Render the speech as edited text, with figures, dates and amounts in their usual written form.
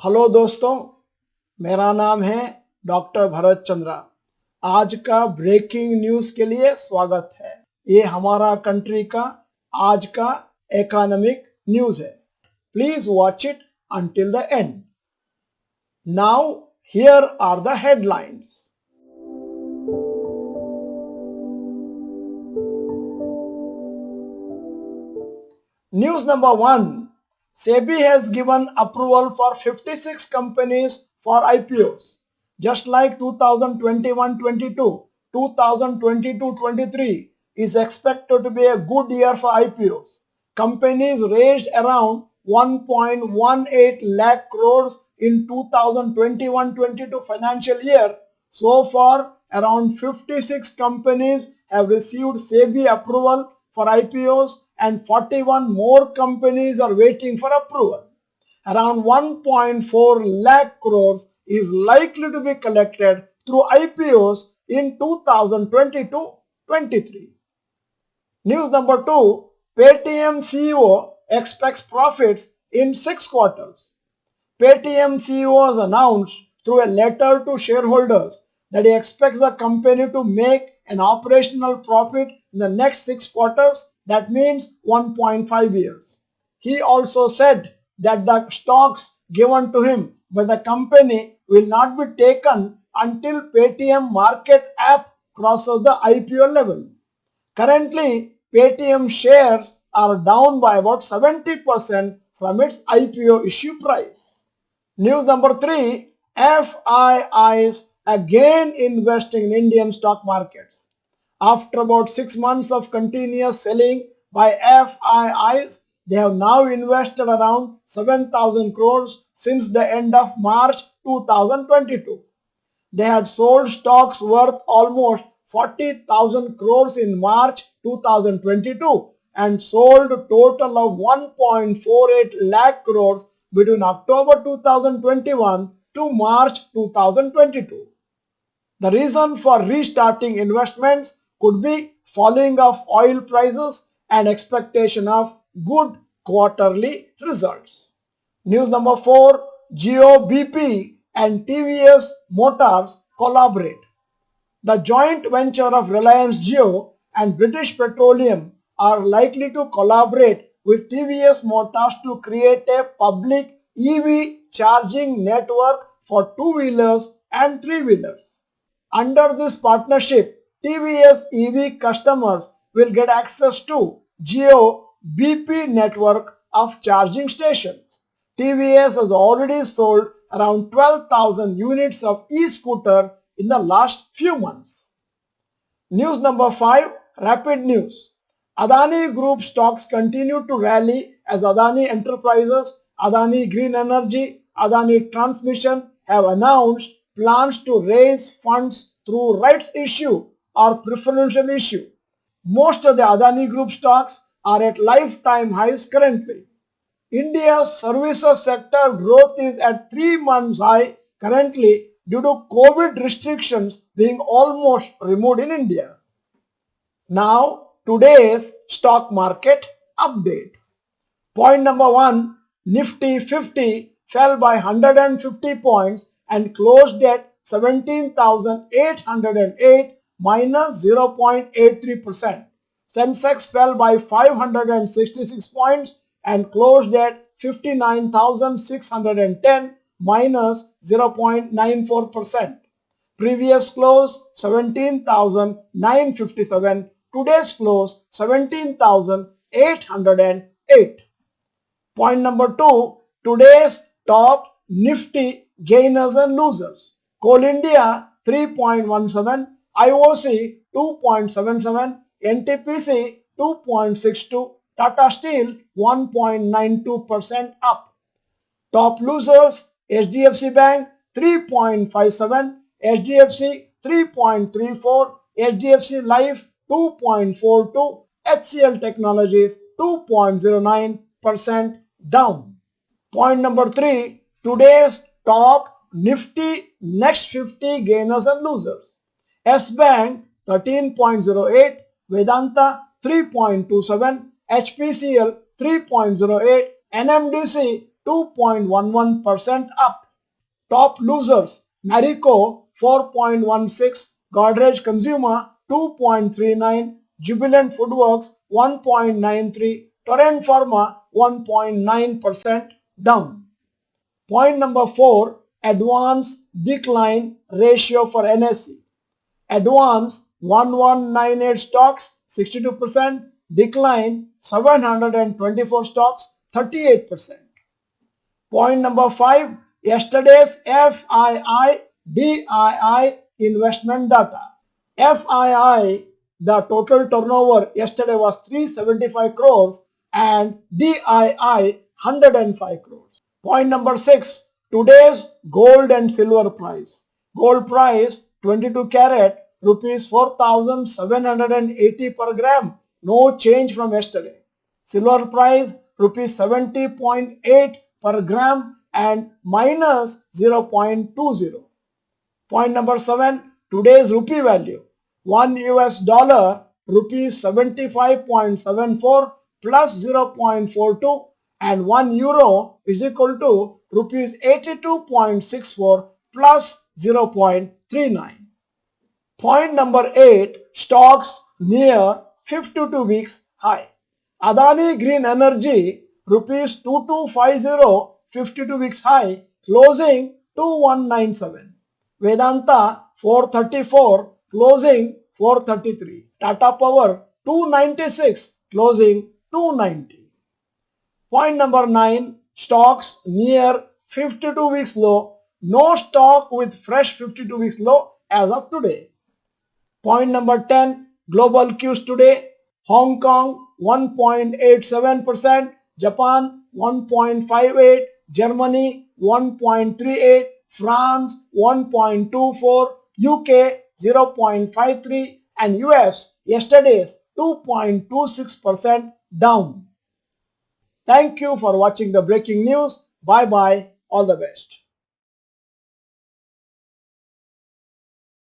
Hello दोस्तों, मेरा नाम है डॉक्टर भरत चंद्रा। आज का ब्रेकिंग न्यूज़ के लिए स्वागत है। ये हमारा कंट्री का आज का इकोनॉमिक न्यूज़ है। Please watch it until the end. Now here are the headlines. News number 1. SEBI has given approval for 56 companies for IPOs. Just like 2021-22, 2022-23 is expected to be a good year for IPOs. Companies raised around 1.18 lakh crores in 2021-22 financial year. So far, around 56 companies have received SEBI approval for IPOs and 41 more companies are waiting for approval. Around 1.4 lakh crores is likely to be collected through IPOs in 2022-23. News number 2. Paytm CEO expects profits in 6 quarters. Paytm CEO has announced through a letter to shareholders that he expects the company to make an operational profit in the next 6 quarters. That means 1.5 years. He also said that the stocks given to him by the company will not be taken until Paytm market app crosses the IPO level. Currently, Paytm shares are down by about 70% from its IPO issue price. News number 3. FIIs again investing in Indian stock markets. After about 6 months of continuous selling by FIIs, they have now invested around 7,000 crores since the end of March 2022. They had sold stocks worth almost 40,000 crores in March 2022 and sold a total of 1.48 lakh crores between October 2021 to March 2022. The reason for restarting investments could be falling of oil prices and expectation of good quarterly results. News number 4. Jio-BP and TVS Motors collaborate. The joint venture of Reliance Jio and British Petroleum are likely to collaborate with TVS Motors to create a public EV charging network for two-wheelers and three-wheelers. Under this partnership, TVS EV customers will get access to Jio-BP network of charging stations. TVS has already sold around 12,000 units of e-scooter in the last few months. News number 5. Rapid news. Adani Group stocks continue to rally as Adani Enterprises, Adani Green Energy, Adani Transmission have announced plans to raise funds through rights issue or preferential issue. Most of the Adani Group stocks are at lifetime highs currently. India's services sector growth is at 3 months high currently due to COVID restrictions being almost removed in India. Now, today's stock market update. Point number 1. Nifty 50 fell by 150 points and closed at 17,808 minus 0.83%. Sensex fell by 566 points and closed at 59,610 minus 0.94%. Previous close 17,957. Today's close 17,808. Point number 2. Today's top Nifty gainers and losers. Coal India 3.17, IOC 2.77, NTPC 2.62, Tata Steel 1.92% up. Top losers HDFC Bank 3.57, HDFC 3.34, HDFC Life 2.42, HCL Technologies 2.09% down. Point number 3. Today's top Nifty next 50 gainers and losers. S Bank 13.08, Vedanta 3.27, HPCL 3.08, NMDC 2.11% up. Top losers: Marico 4.16, Godrej Consumer 2.39, Jubilant Foodworks 1.93, Torrent Pharma 1.9% down. Point number 4, advance decline ratio for NSE. Advance 1198 stocks 62%, decline 724 stocks 38%. Point number 5, yesterday's FII DII investment data. FII, the total turnover yesterday was 375 crores and DII 105 crores. Point number 6, today's gold and silver price. Gold price 22 carat rupees 4,780 per gram, no change from yesterday. Silver price rupees 70.8 per gram and minus 0.20. Point number 7, today's rupee value. 1 US dollar rupees 75.74 plus 0.42 and 1 euro is equal to rupees 82.64 plus 0.39. Point number 8, stocks near 52 weeks high. Adani Green Energy rupees 2250 52 weeks high, closing 2197. Vedanta 434, closing 433. Tata Power 296, closing 290. Point number 9, stocks near 52 weeks low. No stock with fresh 52 weeks low as of today. Point number 10, global cues today. Hong Kong 1.87%, Japan 1.58%, Germany 1.38%, France 1.24%, UK 0.53% and US yesterday's 2.26% down. Thank you for watching the breaking news. Bye bye. All the best.